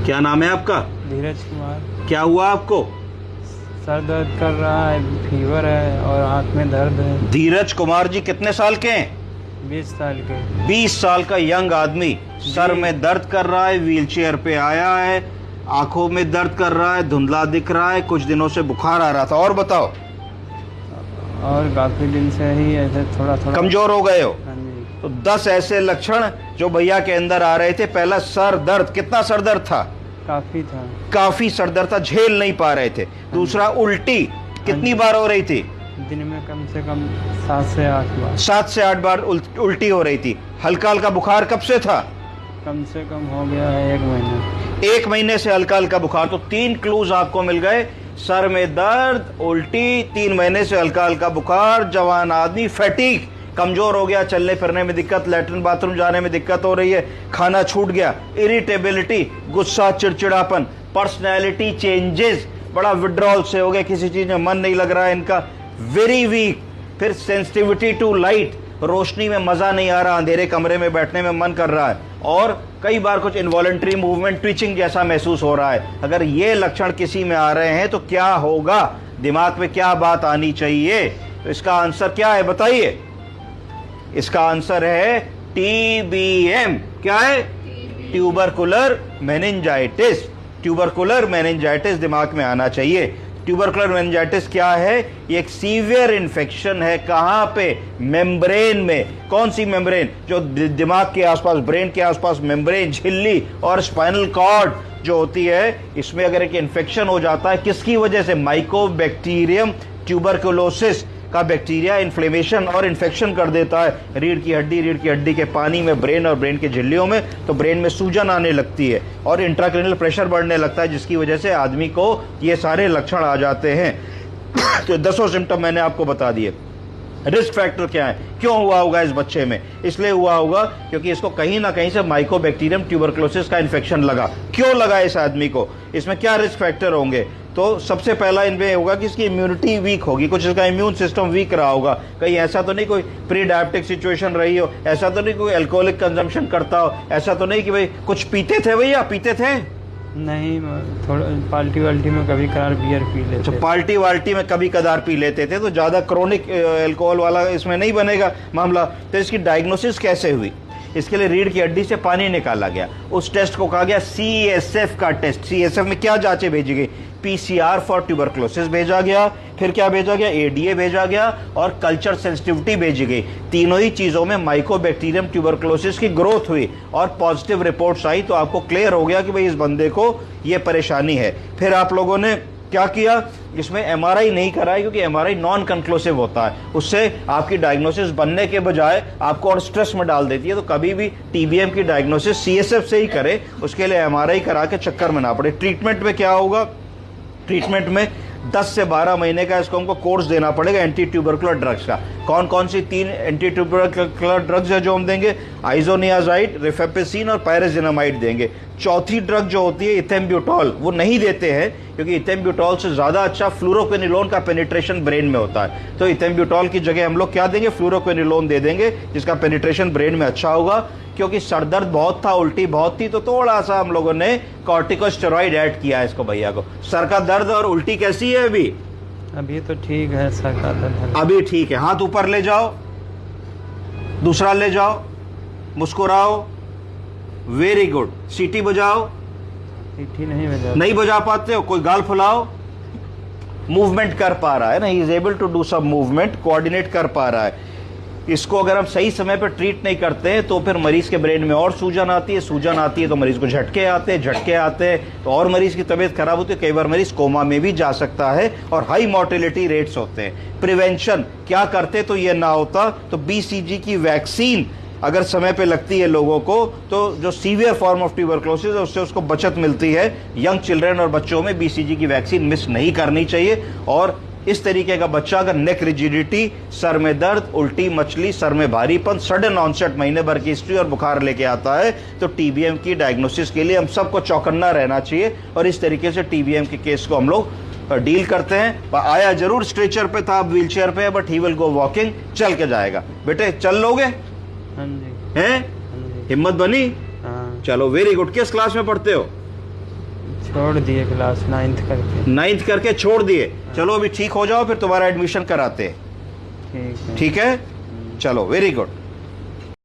क्या नाम है आपका? धीरज कुमार। क्या हुआ आपको? सर दर्द कर रहा है, फीवर है और आंख में दर्द है। धीरज कुमार जी कितने साल के हैं? 20 साल के। 20 साल का यंग आदमी, सर में दर्द कर रहा है, व्हीलचेयर पे आया है, आंखों में दर्द कर रहा है, धुंधला दिख रहा है, कुछ दिनों से बुखार आ रहा था। और बताओ। और काफी दिन से ही ऐसे थोड़ा थोड़ा कमजोर हो गए हो? हाँ जी। तो 10 ऐसे लक्षण जो भैया के अंदर आ रहे थे। पहला सर दर्द, कितना सर दर्द था? काफी था। काफी सर दर्द था, झेल नहीं पा रहे थे। दूसरा उल्टी, कितनी बार हो रही थी? दिन में कम से कम 7 से 8 बार। 7 से 8 बार उल्टी हो रही थी। हल्का हल्का बुखार कब से था? कम से कम हो गया है 1 महीना। 1 महीने से हल्का हल्का बुखार। तो 3 क्लूज आपको मिल गए। सर में दर्द, उल्टी, 3 महीने से हल्का हल्का बुखार, जवान आदमी, फैटीग, कमजोर हो गया, चलने फिरने में दिक्कत, लैट्रिन बाथरूम जाने में दिक्कत हो रही है, खाना छूट गया, इरिटेबिलिटी, गुस्सा, चिड़चिड़ापन, पर्सनैलिटी चेंजेस, बड़ा विड्रॉल से हो गया, किसी चीज में मन नहीं लग रहा है इनका, वेरी वीक। फिर सेंसिटिविटी टू लाइट, रोशनी में मजा नहीं आ रहा, अंधेरे कमरे में बैठने में मन कर रहा है, और कई बार कुछ इनवॉलंटरी मूवमेंट, ट्विचिंग जैसा महसूस हो रहा है। अगर ये लक्षण किसी में आ रहे हैं तो क्या होगा, दिमाग में क्या बात आनी चाहिए? तो इसका आंसर क्या है बताइए? इसका आंसर है TBM। क्या है? Tubercular meningitis. ट्यूबरकुलर मेनिंजाइटिस दिमाग में आना चाहिए। ट्यूबरकुलर मेनिंजाइटिस क्या है? ये एक सीवियर इन्फेक्शन है। कहां पे? मेम्ब्रेन में। कौन सी मेम्ब्रेन? जो दिमाग के आसपास, ब्रेन के आसपास मेम्ब्रेन, झिल्ली और स्पाइनल कॉर्ड जो होती है, इसमें अगर एक इन्फेक्शन हो जाता है, किसकी वजह से? माइकोबैक्टीरियम ट्यूबरकुलोसिस का बैक्टीरिया इन्फ्लेमेशन और इन्फेक्शन कर देता है रीढ़ की हड्डी के पानी में, ब्रेन और ब्रेन के झिल्लियों में, तो ब्रेन में सूजन आने लगती है और इंट्राक्रैनियल प्रेशर बढ़ने लगता है, जिसकी वजह से आदमी को ये सारे लक्षण आ जाते हैं। तो 10 सिम्टम मैंने आपको बता दिए। रिस्क फैक्टर क्या है? क्यों हुआ होगा इस बच्चे में? इसलिए हुआ होगा क्योंकि इसको कहीं ना कहीं से माइकोबैक्टीरियम ट्यूबरकुलोसिस का इन्फेक्शन लगा। क्यों लगा इस आदमी को? इसमें क्या रिस्क फैक्टर होंगे? तो सबसे पहला इनमें होगा कि इसकी इम्यूनिटी वीक होगी, कुछ इसका इम्यून सिस्टम वीक रहा होगा। कहीं ऐसा तो नहीं कोई प्री डायबिटिक सिचुएशन रही हो, ऐसा तो नहीं कोई अल्कोहलिक कंजम्पशन करता हो, ऐसा तो नहीं कि भाई कुछ पीते थे, भैया पीते थे? नहीं, थोड़ा पार्टी वाल्टी में कभी कभार बियर पी लेते। तो पार्टी वाल्टी में कभी कदार पी लेते थे, तो ज्यादा क्रोनिक अल्कोहल वाला इसमें नहीं बनेगा मामला। तो इसकी डायग्नोसिस कैसे हुई? इसके लिए रीढ़ की हड्डी से पानी निकाला गया, उस टेस्ट को कहा गया CSF का टेस्ट। CSF में क्या जांचें भेजी गई? PCR फॉर ट्यूबरकुलोसिस भेजा गया, फिर क्या भेजा गया? ADA भेजा गया और कल्चर सेंसिटिविटी भेजी गई। तीनों ही चीजों में माइकोबैक्टीरियम ट्यूबरकुलोसिस की ग्रोथ हुई और पॉजिटिव रिपोर्ट्स आई, तो आपको क्लियर हो गया कि भाई इस बंदे को ये परेशानी है। फिर आप लोगों ने क्या किया? इसमें MRI नहीं कराई, क्योंकि MRI नॉन कंक्लूसिव होता है, उससे आपकी डायग्नोसिस बनने के बजाय आपको और स्ट्रेस में डाल देती है। तो कभी भी TBM की डायग्नोसिस CSF से ही करे, उसके लिए MRI करा के चक्कर में ना पड़े। ट्रीटमेंट में क्या होगा? ट्रीटमेंट में 10 से 12 महीने का इसको हमको कोर्स देना पड़ेगा एंटी ट्यूबरकुलर ड्रग्स का। कौन कौन सी 3 एंटी ट्यूबरकुलर ड्रग्स है जो हम देंगे? आइजोनियाजाइड, रिफेपिसिन और पायरेजिनामाइड देंगे। चौथी ड्रग जो होती है इथेम्ब्यूटॉल, वो नहीं देते हैं क्योंकि इथेम्ब्यूटॉल से ज्यादा अच्छा फ्लूरोक्विनिलोन का पेनिट्रेशन ब्रेन में होता है। तो इथेम्ब्यूटॉल की जगह हम लोग क्या देंगे? फ्लूरोक्विनिलोन दे देंगे, जिसका पेनिट्रेशन ब्रेन में अच्छा होगा। क्योंकि सरदर्द बहुत था, उल्टी बहुत थी, तो थोड़ा सा हम लोगों ने कॉर्टिकोस्टेरॉइड ऐड किया है इसको भैया को। सर का दर्द और उल्टी कैसी है अभी? अभी तो ठीक है सर का दर्द। अभी ठीक है। हाथ ऊपर ले जाओ, दूसरा ले जाओ, मुस्कुराओ, वेरी गुड। सीटी बजाओ। सीटी नहीं बजा पाते हो? कोई गाल फुलाओ। मूवमेंट कर पा रहा है ना, he is able to do some movement, coordinate कर पा रहा है। इसको अगर हम सही समय पर ट्रीट नहीं करते हैं तो फिर मरीज के ब्रेन में और सूजन आती है, सूजन आती है तो मरीज को झटके आते हैं तो और मरीज की तबीयत खराब होती है, कई बार मरीज कोमा में भी जा सकता है और हाई मोर्टेलिटी रेट्स होते हैं। प्रिवेंशन क्या करते तो ये ना होता। तो BCG की वैक्सीन अगर समय पे लगती है लोगों को, तो जो सीवियर फॉर्म ऑफ ट्यूबरकुलोसिस है उससे उसको बचत मिलती है। यंग चिल्ड्रन और बच्चों में BCG की वैक्सीन मिस नहीं करनी चाहिए। और इस तरीके का बच्चा अगर नेक रिजिडिटी, सर में दर्द, उल्टी, मछली, सर में भारीपन, सडन ऑनसेट, महीने भर की हिस्ट्री और बुखार लेके आता है, तो TBM की डायग्नोसिस के लिए हम सबको चौकन्ना रहना चाहिए। और इस तरीके से TBM के केस को हम लोग डील करते हैं। आया जरूर स्ट्रेचर पे था, अब व्हीलचेयर पे है, but he will go walking, चल के जाएगा। बेटे चल लोगे? हाँ जी। हैं? हिम्मत बनी? हाँ। चलो वेरी गुड। किस क्लास में पढ़ते हो? छोड़ दिए क्लास 9th करके। 9th करके छोड़ दिए। चलो अभी ठीक हो जाओ, फिर तुम्हारा एडमिशन कराते हैं। ठीक है। ठीक है, चलो, वेरी गुड।